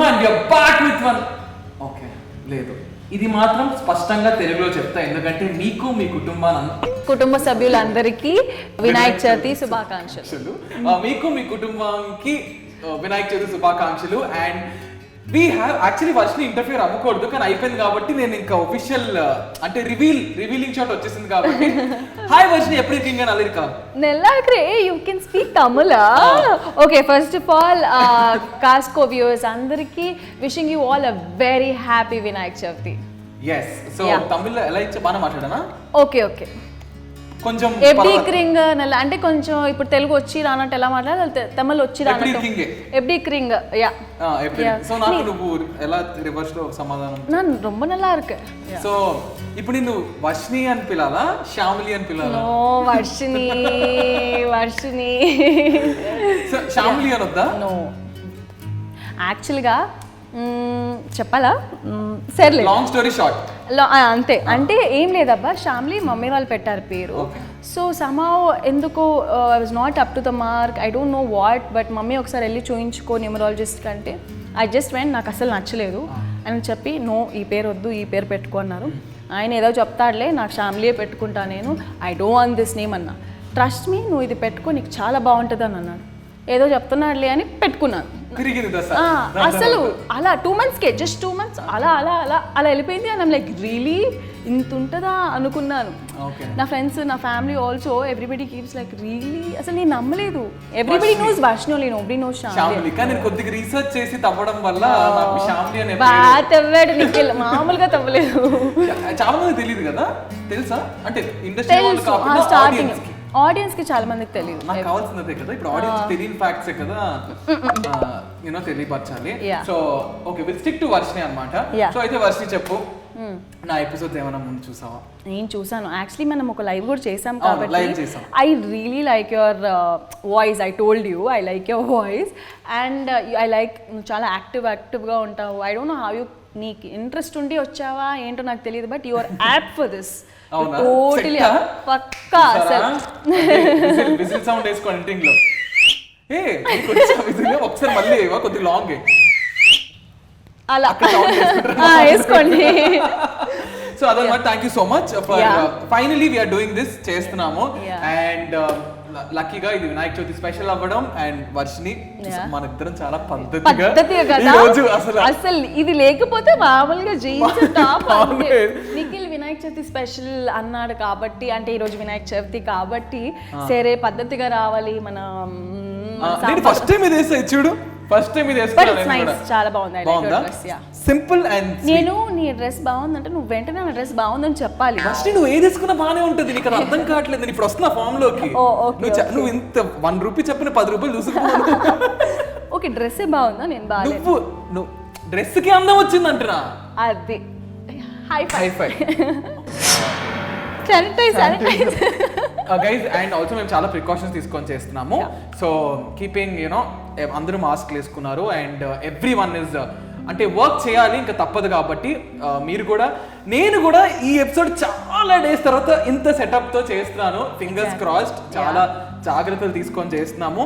and we are back with one. Okay, లేదు ఇది మాత్రం స్పష్టంగా తెలుగులో చెప్తా, ఎందుకంటే మీకు మీ కుటుంబ సభ్యులందరికీ వినాయక చవితి శుభాకాంక్షలు. మీకు మీ కుటుంబానికి వినాయక చవితి శుభాకాంక్షలు. And we have actually Varshini interfere అవ్వకూడదు, కానీ అయిపోయింది కాబట్టి నేను ఇంకా ఒఫిషియల్ అంటే రివీలింగ్ షాట్ వచ్చేసింది కాబట్టి హాయ్ వర్షిని எப்படி இருக்கீங்க நல்லா இருக்கா நல்லா இருக்கே you can speak Tamil. Okay, first of all Casco viewers అందరికి wishing you all a very happy Vinayak Chavti. yes so తమిళ్లో ఎలా ఇచ్చా బాగా మాట్లాడనా? ఓకే కొంచెం ఎబ్డి క్రింగ్ నల్ల అంటే కొంచెం ఇప్పుడు తెలుగు వచ్చి రానట్టు ఎలా మాట్లాడాలి, తమిళ్ వచ్చి రానట్టు ఎబ్డి క్రింగ్ యా ఎబ్డి. సో నాకు నువ్వు ఎలా రివర్స్ లో సమాధానం? நான் ரொம்ப நல்லா இருக்கு. సో ఇప్పుడు నిన్ను వర్షిని అని పిలాలా శ్యామిలి అని పిలాలా? నో వర్షిని సో శ్యామిలి అనొద్దా? నో యాక్చువల్ గా చెప్పాలా, సర్లే లాంగ్ స్టోరీ షార్ట్ అంతే. అంటే ఏం లేదబ్బా, శ్యామ్లీ మమ్మీ వాళ్ళు పెట్టారు పేరు. సో సమ్హౌ ఎందుకో I was not up to the mark, I don't know what, but mummy ఒకసారి వెళ్ళి చూయించుకో న్యూమరాలజిస్ట్ కంటే ఐ జస్ట్ వెంట్, నాకు అసలు నచ్చలేదు అని చెప్పి నో ఈ పేరు వద్దు ఈ పేరు పెట్టుకో అన్నారు. ఆయన ఏదో చెప్తాడులే నాకు శ్యామ్లీయే పెట్టుకుంటా నేను, I don't want this name అన్నా. ట్రస్ట్ మీ నువ్వు ఇది పెట్టుకో నీకు చాలా బాగుంటుంది అని అన్నాడు. ఏదో చెప్తున్నాడులే అని పెట్టుకున్నాను. అసలు అలా 2 monthsకే జస్ట్ 2 months అలా అలా అలా అలా వెళ్ళిపోయింది. అండ్ లైక్ రియలీ ఇంత ఉంటుందా అనుకున్నాను. నా ఫ్రెండ్స్ నా family also everybody keeps like really, అసలు నేను నమ్మలేదు. Everybody knows Varshini only, nobody knows Shyamli. కానీ కొద్దిగా రీసెర్చ్ చేసి తవ్వడం వల్ల నాకు శ్యామ్లీ అనే బాగా తవ్వాడు నిఖిల్, మామూలుగా తవ్వలేదు. చాలా మంది తెలియదు కదా, తెలుసా? అంటే ఇండస్ట్రీ వాళ్ళు కాకుండా స్టార్టింగ్ ఆడియన్స్ కి చాలా మందికి తెలియదు. నాకు కావాల్సిందే కదా ఇప్పుడు ఆడియన్స్ తెలియని ఫ్యాక్ట్స్ కదా యూనో తెలియపరచాలి. So okay will stick to Varshini అన్నమాట. సో అయితే వర్షిని చెప్పు, నా ఎపిసోడ్స్ ఏమైనా ముందు చూసావా? నేను చూసాను యాక్చువల్లీ, మనం ఒక లైవ్ కూడా చేసాం కాబట్టి I really like your voice. I told you I like your voice and I like నువ్వు చాలా యాక్టివ్గా ఉంటావు. I don't know how you, నీకు ఇంట్రెస్ట్ ఉండి వచ్చావా ఏంటో నాకు తెలియదు, but you're up for this totally పక్కా. అసలు విజిల్ సౌండ్ వేసుకోండి ఎంట్రింగ్ లో. ఏ విజిల్ ఒకసారి మళ్ళీ కొద్దిగా లాంగ్ అలా వేసుకోండి. సో అదన్నమాట. Thank you so much for finally we are doing this చేస్తున్నాము. అండ్ లక్కీగా ఇది వినాయక చవితి స్పెషల్ అవ్వడం అండ్ వర్షిని మన ఇద్దరం చాలా పద్ధతిగా అసలు ఇది లేకపోతే మామూలుగా jeans top. Nikhil Vinayaka Chavithi special అన్నాడు కాబట్టి, అంటే ఈ రోజు వినాయక చవితి కాబట్టి సరే పద్ధతిగా రావాలి మన. ఫస్ట్ టైం ఇది వేసా చూడు, ఫస్ట్ టైం ఇది వేసుకున్నాను, చాలా బాగుంది. సింపుల్ అండ్ నేను నీ డ్రెస్ బాగుందంటే నువ్వు వెంటనే నా డ్రెస్ బాగుందని చెప్పాలి. ఫస్ట్ నువ్వు ఏది వేసుకున్నా బాగానే ఉంటుంది, నీకు అర్థం కావట్లేదు. నేను ఇప్పుడు వస్తున్నా ఫామ్ లోకి, నువ్వు ఇంత 1 రూపీ చెప్పిన 10 రూపాయలు చూసుకున్నావు. ఓకే డ్రెస్ బాగుందా? నేను బాగా నువ్వు డ్రెస్ కి అందం వచ్చిందంటున్నా. అది hi fi guys. And also మేము చాలా ప్రికాషన్స్ తీసుకొని చేస్తున్నాము. సో కీపింగ్ యూనో అందరూ మాస్క్ వేసుకున్నారు అండ్ ఎవ్రీ వన్ ఇస్ అంటే వర్క్ చేయాలి, ఇంకా తప్పదు కాబట్టి మీరు కూడా నేను కూడా ఈ ఎపిసోడ్ చాలా డేస్ తర్వాత ఇంత సెటప్ తో చేస్తున్నాను. ఫింగర్స్ క్రాస్డ్, చాలా జాగ్రత్తలు తీసుకొని చేస్తున్నాము.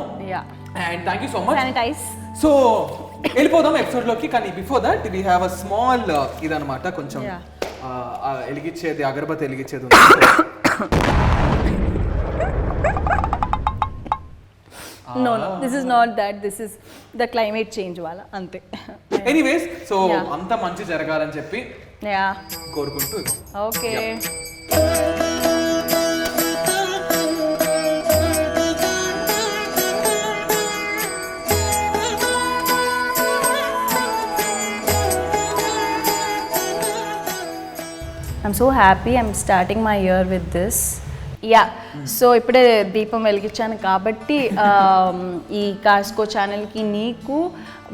And thank you so much. So వెళ్ళిపోదాం ఎపిసోడ్ లోకి. కానీ before that we have a small ఇదనమాట, కొంచెం వెలిగించేది అగరబత్తి వెలిగించేది. No, this is not that. This is the climate change wala ante. Anyways, so anta manchi jaragalani cheppi కోరుకుంటూ. Okay. I'm so happy I'm starting my year with this. Yeah so ఇప్పుడే దీపం వెలిగించాను కాబట్టి ఈ కాస్కో ఛానల్కి నీకు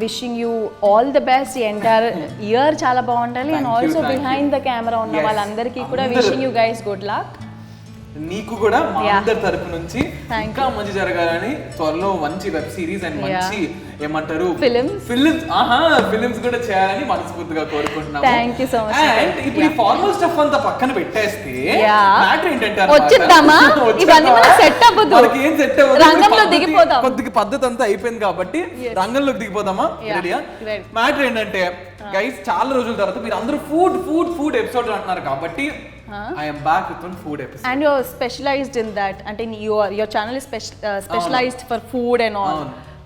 wishing you all the best. ఈ entire year చాలా బాగుండాలి. And also behind the camera ఉన్న వాళ్ళందరికీ కూడా wishing you guys good luck. నీకు కూడా మా అందరి తరపు నుంచి ఇంకా మంచి జరగాలని, త్వరలో మంచి వెబ్ సిరీస్ అండ్ మంచి ఏమంటారు ఫిలిమ్స్ కూడా చేయాలని మనస్ఫూర్తిగా కోరుకుంటున్నాము. Thank you so much. And ఇప్పుడు ఈ ఫార్మల్ స్టఫ్ అంతా పక్కన పెట్టేస్తే మ్యాటర్ ఏంటంటే వచ్చేద్దామా, ఇవన్నీ మనకి సెట్ అవ్వదు, మనకి ఏం సెట్ అవ్వదు, రంగంలో దిగిపోదాం. కొద్దిగా పద్ధతి అంతా అయిపోయింది కాబట్టి రంగంలోకి దిగిపోదామా. రెడీయా? మ్యాటర్ ఏంటంటే గైస్, చాలా రోజుల తర్వాత మీరు అందరూ ఫుడ్ ఎపిసోడ్ అంటున్నారు కాబట్టి I am back with one food episode. And you're specialized in that. అంటే your channel is specialized for food and all.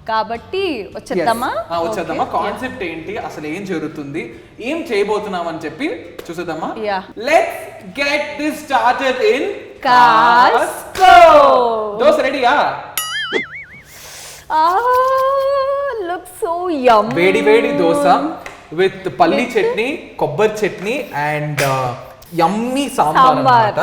కాబట్టి వచ్చేద్దామా. కాన్సెప్ట్ ఏంటి, అసలు ఏం జరుగుతుంది, ఏం చేయబోతున్నాం అని చెప్పి చూసేద్దామా. Let's get this started in కాస్కో. దోస రెడీయా? Looks so yummy. వేడి దోస విత్ పల్లి చట్నీ, కొబ్బరి చట్నీ అండ్ యమ్మీ సాంబార్ అన్నమాట.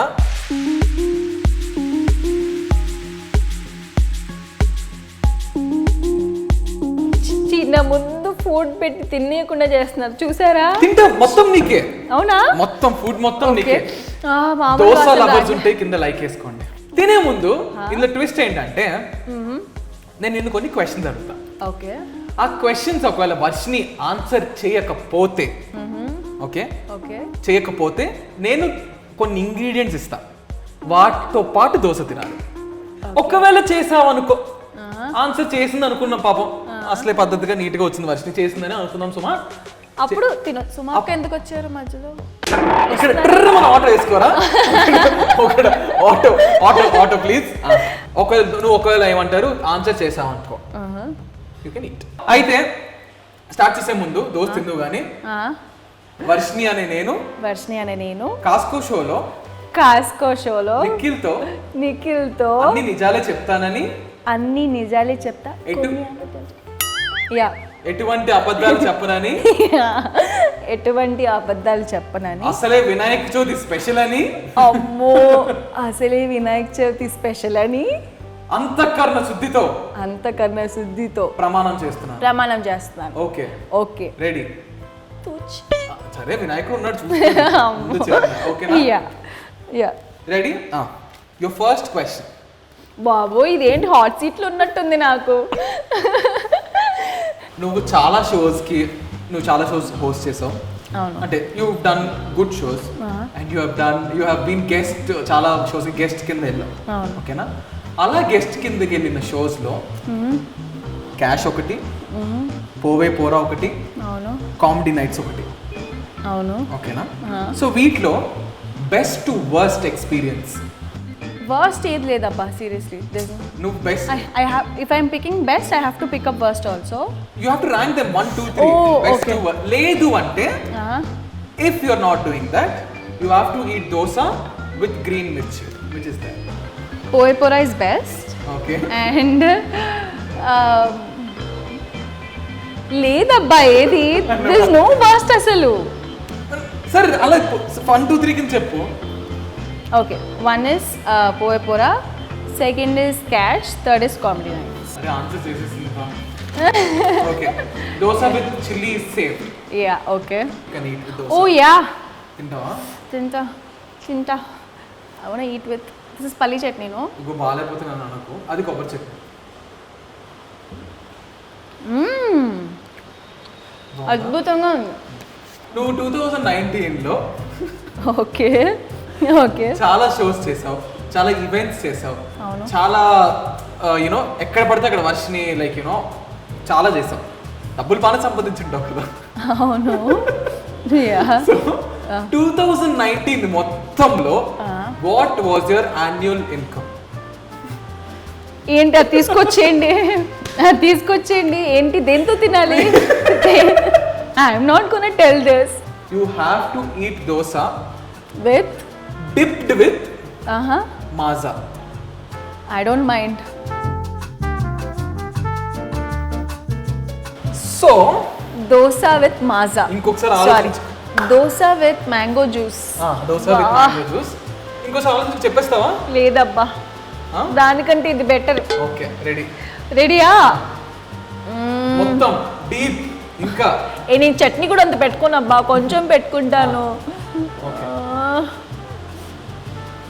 చిన్న ముందు ఫుడ్ పెట్టి తినేయకుండా చేస్తున్నారు చూసారా. తింటా మొత్తం నీకే. అవునా? మొత్తం ఫుడ్ మొత్తం నీకే. దోస లవర్స్ ఉంటే కింద లైక్ వేసుకోండి. తినే ముందు ఇందులో ట్విస్ట్ ఏంటంటే నేను నిన్ను కొన్ని క్వశ్చన్స్ అడుగుతా. ఓకే. ఆ క్వశ్చన్స్ ఒకవేళ వర్షిని ఆన్సర్ చేయకపోతే, ఓకే చేయకపోతే నేను కొన్ని ఇంగ్రీడియంట్స్ ఇస్తా, వాటితో పాటు దోశ తినాలి. ఒకవేళ చేసావు అనుకో, ఆన్సర్ చేసింది అనుకున్నాం, పాపం అసలే పద్ధతిగా నీట్గా వచ్చింది వర్షిని చేసిందని అనుకున్నాం సుమా, అప్పుడు తిన. సుమాకి ఎందుకు వచ్చారు మధ్యలో? ఇక్కడ మనం ఆటో వేసుకోరా, ఆటో ప్లీజ్. ఒకవేళ ఏమంటారు ఆన్సర్ చేసావు అనుకో, యూ కెన్ ఈట్. అయితే స్టార్ట్ చేసే ముందు దోశ తిందు కానీ వర్షిని అనే నేను కాస్కో షోలో నిఖిల్తో అన్ని నిజాలే చెప్తా, ఎటువంటి అబద్ధాలు చెప్పనని, అసలే వినాయక చవితి స్పెషల్ అని, అమ్మో అసలే వినాయక చవితి స్పెషల్ అని అంతఃకరణ శుద్ధితో ప్రమాణం చేస్తున్నాను. Okay ready? సరే వినాయకుడు ఉన్నాడు రెడీ? Your first question. బాబో ఇదేంటి హాట్ సీట్లు ఉన్నట్టుంది నాకు. నువ్వు చాలా షోస్ హోస్ట్ చేసావు, అంటే you done good shows and you have been guest, చాలా షోస్ గెస్ట్ కింద వెళ్ళావు, ఓకేనా? అలా గెస్ట్ కిందకి వెళ్ళిన షోస్ లో క్యాష్ ఒకటి, పోవే పోరా ఒకటి, కామెడీ నైట్స్ ఒకటి, ఓకేనా? సో వీటిలో best to worst experience? Worst ఏది లేదబ్బా, సీరియస్లీ. నువ్వు best, if I'm picking best I have to pick up worst also. You have to rank them 1 2 3. Best to worst. లేదు అంటే if you are not doing that you have to eat dosa with green mirchi, which is that pohe pora is best. Okay. And లేదబ్బా ఏది, there is no worst అసలు. సరే అలా 1 2 3 కింద చెప్పు. Okay, 1 is pohe pora, 2nd is cash, 3rd is comedy nights. అరే answer చేసేసింది బా. Okay, dosa with chili is safe. Yeah, okay. Can eat with dosa. Oh yeah. తింటావా? తింటా. I want to eat with, this is పల్లి chutney, no? ఇంకో బాలేకపోతే నన్ను అనకు, అది కొబ్బరి చట్నీ. అద్భుతంగా ఉంది. నువ్వు 2019లో ఓకే చాలా షోస్ చేసావు, చాలా ఈవెంట్స్ చేసావు, చాలా యూనో ఎక్కడ పడితే అక్కడ వర్షిని లైక్ యూనో చాలా చేసావు, డబ్బులు బాగా సంపాదించుంటావు కదా. అవును. 2019 మొత్తంలో what was your annual income? ఏంటి తీసుకొచ్చేయండి ఏంటి, దేంతో తినాలి? I'm not gonna tell this. You have to eat dosa with dipped with Maaza. I don't mind. So dosa with Maaza. ఇంకొకసారి sorry, dosa with mango juice. Dosa with mango juice. ఇంకోసారి ఆలోచించి చెప్పేస్తావా? లేదబ్బా, దానికంటే ఇది బెటర్. Okay, ready. రెడీయా? మొత్తం డీప్. ఇంకా నేను చట్నీ కూడా అంత పెట్టుకోను అబ్బా, కొంచెం పెట్టుకుంటాను.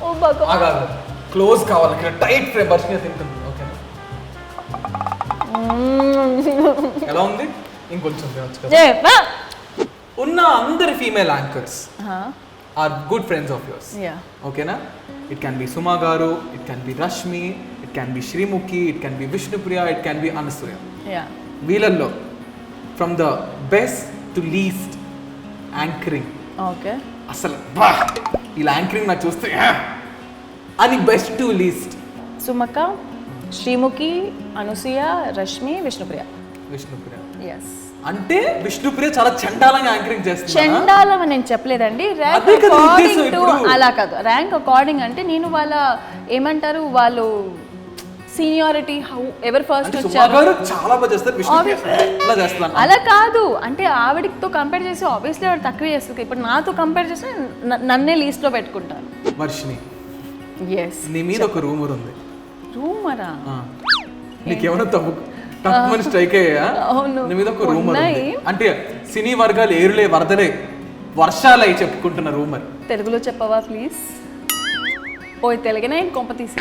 ఓ బాగా క్లోజ్ కావాలి, టైట్ ఫ్రై బర్షిని తింటుంది. ఓకేనా? ఎలా ఉంది? ఇంకొంచెం తినొచ్చు కదా. ఉన్న అందరి female anchors are good friends of yours. ఓకేనా? It can be Suma garu, it can be Rashmi, it can be Sreemukhi, it can be Vishnupriya, it can be Anasuya. వీళ్ళల్లో from the best to least anchoring, okay, అసలు ఇలా యాంకరింగ్ నాకు చూస్తే అని బెస్ట్ టు లీస్ట్. సుమక, Sreemukhi, Anasuya, Rashmi, Vishnupriya. Yes. అంటే విష్ణుప్రియ చాలా చండాలంగా యాంకరింగ్ చేస్తుంది. చండాలం అని నేను చెప్పలేదండి, ర్యాంక్ అకార్డింగ్ టు. అలా కాదు, ర్యాంక్ అకార్డింగ్ అంటే నేను వాళ్ళ ఏమంటారు, వాళ్ళు సీనియారిటీ, ఎవరు ఫస్ట్ వచ్చారు చాలా బాగా చేస్తారు, విష్ణుప్రియ అలా కాదు. అంటే ఆవిడతో కంపేర్ చేసి ఆబ్వియస్లీ ఆవిడ తక్కువ చేస్తుంది. ఇప్పుడు నాతో కంపేర్ చేస్తే నన్నే లీస్ట్ లో పెట్టుకుంటాను. వర్షిని, ఎస్, నీ మీద ఒక రూమర్ ఉంది. రూమరా? నీకేమైనా తక్కువ స్ట్రైక్ అయ్యా? నీ మీద ఒక రూమర్ ఉంది. అంటే సినీ వర్గాలు ఏరులే వరదలే వర్షాలై చెప్పుకుంటున్న రూమర్. తెలుగులో చెప్పవా ప్లీజ్? పోయి తెలుగునే కొంప తీసి.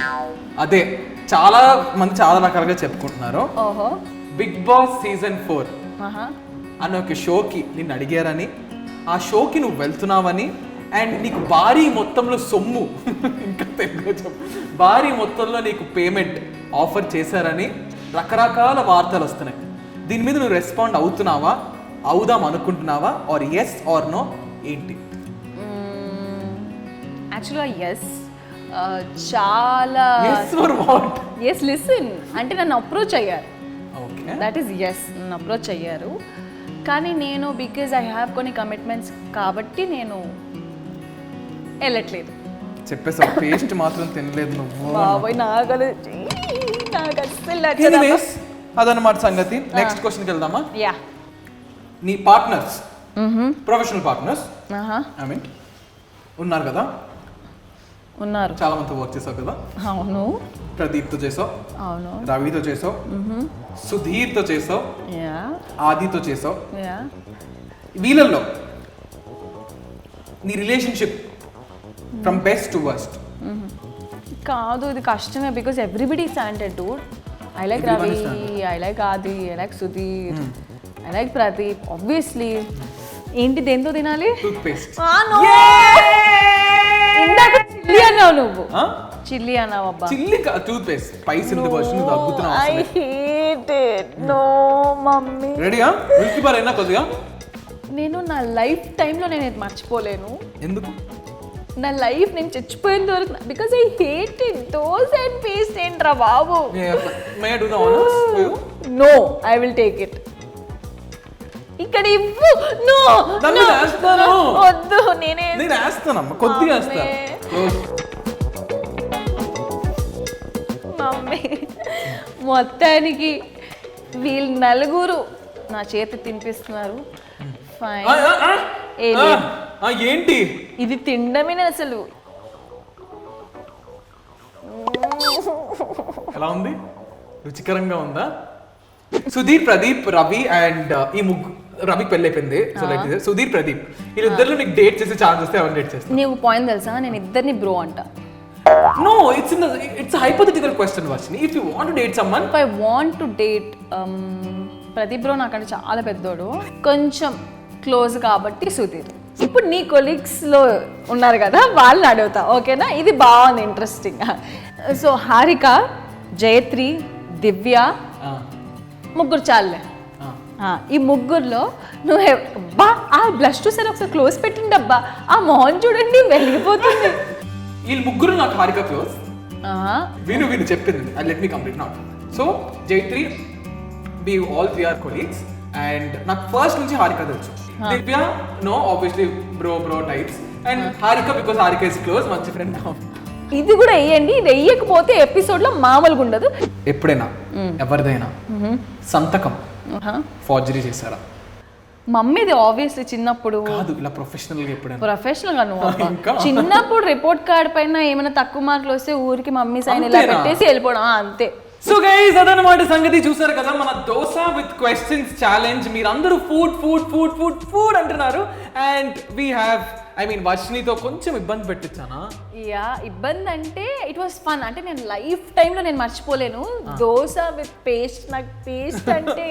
అదే చాలా మంది చాలా రకాలుగా చెప్పుకుంటున్నారు. ఓహో, బిగ్ బాస్ సీజన్ 4 అనే ఒక షోకి నిన్ను అడిగారని, ఆ షోకి నువ్వు వెళ్తున్నావని, అండ్ నీకు భారీ మొత్తంలో సొమ్ము, ఇంకా తెలుగులో చెప్పు, భారీ మొత్తంలో నీకు పేమెంట్ ఆఫర్ చేశారని రకరకాల వార్తలు వస్తున్నాయి. దీని మీద నువ్వు రెస్పాండ్ అవుతున్నావా, అవుదాం అనుకుంటున్నావా, ఆర్ ఎస్ ఆర్ నో? ఏంటి? యాక్చువల్గా ఎస్. చాలా ఎస్. లిసన్, అంటే నన్ను అప్రోచ్ అయ్యారు, దట్ ఈస్ ఎస్, నన్ను అప్రోచ్ అయ్యారు. కానీ నేను బికాజ్ ఐ హ్యావ్ కొన్ని కమిట్మెంట్స్ కాబట్టి నేను వెళ్ళట్లేదు. చెప్పేసా, పేస్ట్ మాత్రం తినలేదు నువ్వు. బాబోయ్, నాకు అదన్నమాట సంగతి. నెక్స్ట్ క్వశ్చన్కి వెళ్దామా? యా. నీ partners, professional partners I mean ఉన్నారు కదా? ఉన్నారు. చాలా మంది వర్క్ చేసావు కదా? అవును. ప్రదీప్తో చేసావు, అవును, రవితో చేసావు, సుధీర్తో చేసావు, ఆదితో చేసావు. వీళ్ళల్లో నీ relationship from best to worst? కాదు, ఇది కష్టమే, because everybody standard dude. I like Ravi, I like Aadi, I like Sudheer, I like Pradeep. Obviously ఏంటి, దేంతో తినాలి? టూత్పేస్ట్. ఇందాక చిల్లి అన్నావు నువ్వు. చిల్లి అన్నావు అబ్బా. చిల్లి టూత్పేస్ట్ స్పైస్ ఉంది వర్షన్ తగ్గుతున్నావు. I hate it. No mummy. రెడీయా? మిల్కీ బార్ అయినా కొద్దిగా. నేను నా లైఫ్ టైంలో నేను ఇది మర్చిపోలేను. ఎందుకు? నా లైఫ్ నేను చచ్చిపోయేంత వరకు, బికాజ్ ఐ హేట్ ఇట్. దోస్ అండ్ పేస్ట్ ఏంట్రా బాబు. May I do the honours for you? No, I will take it. ఇక్కడ ఇవ్వు. నో, వద్దు, నేను వేస్తానమ్మా, కొద్దిగా వేస్తా. మమ్మీ, మొత్తానికి వీళ్ళు నలుగురు నా చేతి తినిపిస్తున్నారు. ఫైన్. ఏంటి ఇది తినడమే అసలు. ఎలా ఉంది? రుచికరంగా ఉందా? సుధీర్, ప్రదీప్, రవి అండ్ ఈ రవి పెళ్ళి అయిపోయింది. సో లైక్ సుధీర్, ప్రదీప్ వీళ్ళిద్దరిలో నీకు డేట్ చేసే ఛాన్స్ వస్తే ఎవరు డేట్ చేస్తారు? నీకు పాయింట్ తెలుసా, నేను ఇద్దరిని బ్రో అంట. No, it's a hypothetical question, Varshini. If you want to date someone, if I want to date Pradeep bro నాకంటే చాలా పెద్దోడు, కొంచెం క్లోజ్ కాబట్టి సుధీర్. ఇప్పుడు నీ కొలీగ్స్లో ఉన్నారు కదా, వాళ్ళని అడుగుతా, ఓకేనా? ఇది బాగుంది, ఇంట్రెస్టింగ్. సో హారిక, జయత్రి, దివ్య, ముగ్గురు చాలే. ఈ ముగ్గురులో నువ్వు అబ్బా, ఆ బ్లష్ చూసారు ఒకసారి క్లోజ్ పెట్టండి అబ్బా, ఆ మొహం చూడండి వెలిగిపోతుంది. వీళ్ళు ముగ్గురు నాకు హారిక క్లోజ్. విను చెప్పింది, let me complete now. So Jaitri, we all three are colleagues and నాకు ఫస్ట్ నుంచి హారిక తెలుసు. Divya no, obviously bro types. And Harika because Harika is close, మంచి ఫ్రెండ్. ఇది కూడా వేయండి, ఇది వేయకపోతే ఎపిసోడ్ లో మామూలుగా ఉండదు. ఎప్పుడైనా ఎవరిదైనా సంతకం ఫోర్జరీ చేశారా? మమ్మీది ఆబ్వియస్లీ చిన్నప్పుడు కాదు ఇలా ప్రొఫెషనల్ గా ఎప్పుడైనా ప్రొఫెషనల్ గా నువ్వు అబ్బా. ఇంకా? చిన్నప్పుడు రిపోర్ట్ కార్డ్ పైన ఏమైనా తక్కువ మార్కులు వస్తే ఊరికి మమ్మీ సైన్ ఇలా అంతేనా? పెట్టేసి వెళ్ళిపోవడం అంతే. సో గైస్ అదనమాట సంగతి. చూసారు కదా మన దోస విత్ క్వశ్చన్స్ ఛాలెంజ్. మీరందరూ food food food food food అంటున్నారు అండ్ వీ హ్యావ్ వర్షినితో కొంచెం ఇబ్బంది పెట్టించానా? యా, ఇబ్బంది అంటే ఇట్ వాస్ ఫన్. అంటే నేను లైఫ్ టైంలో నేను మర్చిపోలేను దోస విత్ పేస్ట్. నాకు పేస్ట్ అంటే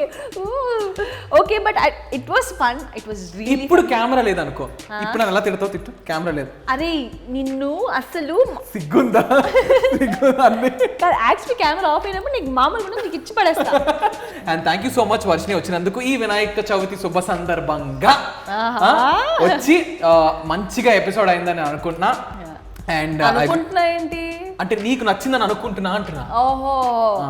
okay, but it was fun. It was really. ఇప్పుడు కెమెరా లేదనుకో, ఇప్పుడు నన్ను ఎలా తిడతావు తిట్టు, కెమెరా లేదు. అరే నిన్ను అసలు సిగ్గుందా? అన్నీ. యాక్చువల్లీ కెమెరా ఆఫ్ అయినప్పుడు నీకు మామూలుగా నీకు ఇచ్చి పడేస్తా. And thank you so much Varshini వచ్చినందుకు. ఈ వినాయక చవితి శుభ సందర్భంగా వచ్చి మంచిగా ఎపిసోడ్ అయిందని అనుకుంటున్నా. అండ్ అనుకుంటున్నా ఏంటి అంటే నీకు నచ్చిందని అనుకుంటున్నా అంటున్నా. ఓహో,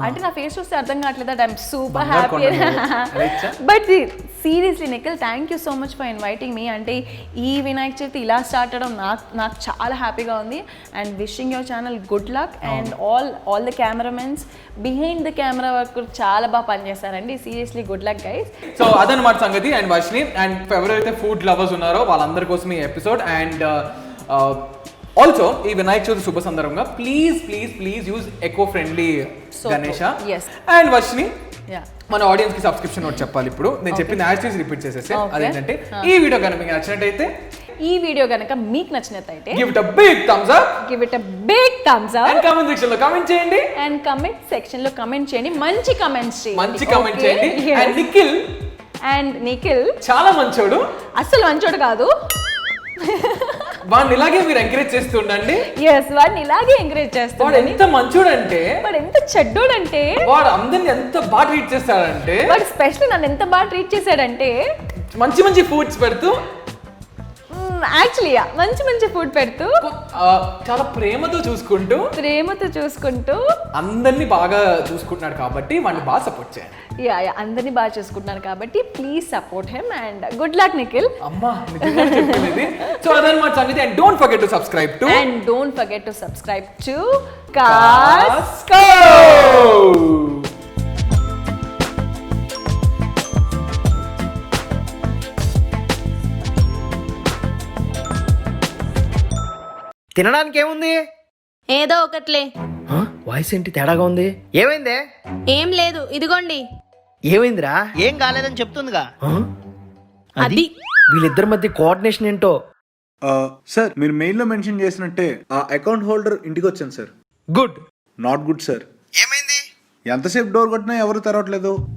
అంటే నా ఫేస్ చూస్తే అర్థం కావట్లేదు. ఐఎమ్ సూపర్ బంగారు హ్యాపీ. కొండ రైచా? But seriously Nikhil, thank you so much for inviting me. అంటే ఈ వినాయక చవితి ఇలా స్టార్ట్ అవడం నాకు చాలా హ్యాపీగా ఉంది. And wishing your channel good luck. And all the cameramens behind the camera work చాలా బాగా పనిచేస్తారండి. Seriously good luck guys. So అదనమాట సంగతి. అండ్ వర్షిని అండ్ ఎవరైతే ఫుడ్ లవర్స్ ఉన్నారో వాళ్ళందరి కోసం ఈ ఎపిసోడ్. అండ్ ఆల్సో ఈ వినాయక చవితి శుభ సందర్భంగా please please please use eco friendly Ganesha. Yes. And Varshini Yeah. మన ఆడియన్స్ కి సబ్స్క్రిప్షన్ నోట్ చెప్పాలి ఇప్పుడు. నేను చెప్పిన యాడ్స్ రిపీట్ చేసేసి. Okay. అదేంటంటే ఈ వీడియో కనుక మీకు నచ్చినట్టయితే ఈ వీడియో కనుక మీకు నచ్చినట్లయితే give it a big thumbs up give it a big thumbs up and comment section లో కామెంట్ చేయండి. అండ్ కమెంట్ సెక్షన్ లో కమెంట్ చేయండి. మంచి కమెంట్స్ చేయండి. మంచి కామెంట్ చేయండి. అండ్ నిఖిల్ అండ్ నిఖిల్ చాలా మంచోడు. అస్సలు మంచోడు కాదు. వాడిని ఇలాగే మీరు ఎంకరేజ్ చేస్తూ ఉండండి. ఎస్, వాడిని ఇలాగే ఎంకరేజ్ వాడు చేస్తాడు. ఎంత మంచోడంటే, వాడు ఎంత చెడ్డోడంటే, వాడు అందరిని ఎంత బాగా ట్రీట్ చేస్తాడంటే, వాడు స్పెషల్లీ నన్ను ఎంత బాగా ట్రీట్ చేశాడంటే, మంచి మంచి ఫుడ్స్ పెడుతూ యాక్చువల్లీ మంచి మంచి ఫుడ్ పెడుతూ చాలా ప్రేమతో చూసుకుంటూ అందరినీ బాగా చూసుకుంటున్నాడు. కాబట్టి వాడిని బాగా సపోర్ట్ చేయండి. యా అందరినీ బాగా చూసుకుంటున్నారు కాబట్టి please support him. And good luck Nikhil. అమ్మా నిజంగా చెప్తున్నది. సో అదనమాట సంగతి. And don't forget to subscribe to Castco. తినడానికి ఏముంది? ఏదో ఒకట్లే. వాయిస్ ఏంటి తేడాగా ఉంది? ఏమైందే? ఏం లేదు, ఇదిగోండి. ఏమైందిరా? ఏం కాలేదని చెప్తుందిగా. అది వీళ్ళిద్దరి మధ్య కోఆర్డినేషన్ ఏంటో. సార్ మీరు మెయిల్లో మెన్షన్ చేసినట్టే ఆ అకౌంట్ హోల్డర్ ఇంటికి వచ్చాను sir. Good. Not good sir. ఏమైంది? ఎంతసేపు డోర్ కొట్టినా ఎవరు తెరవట్లేదు.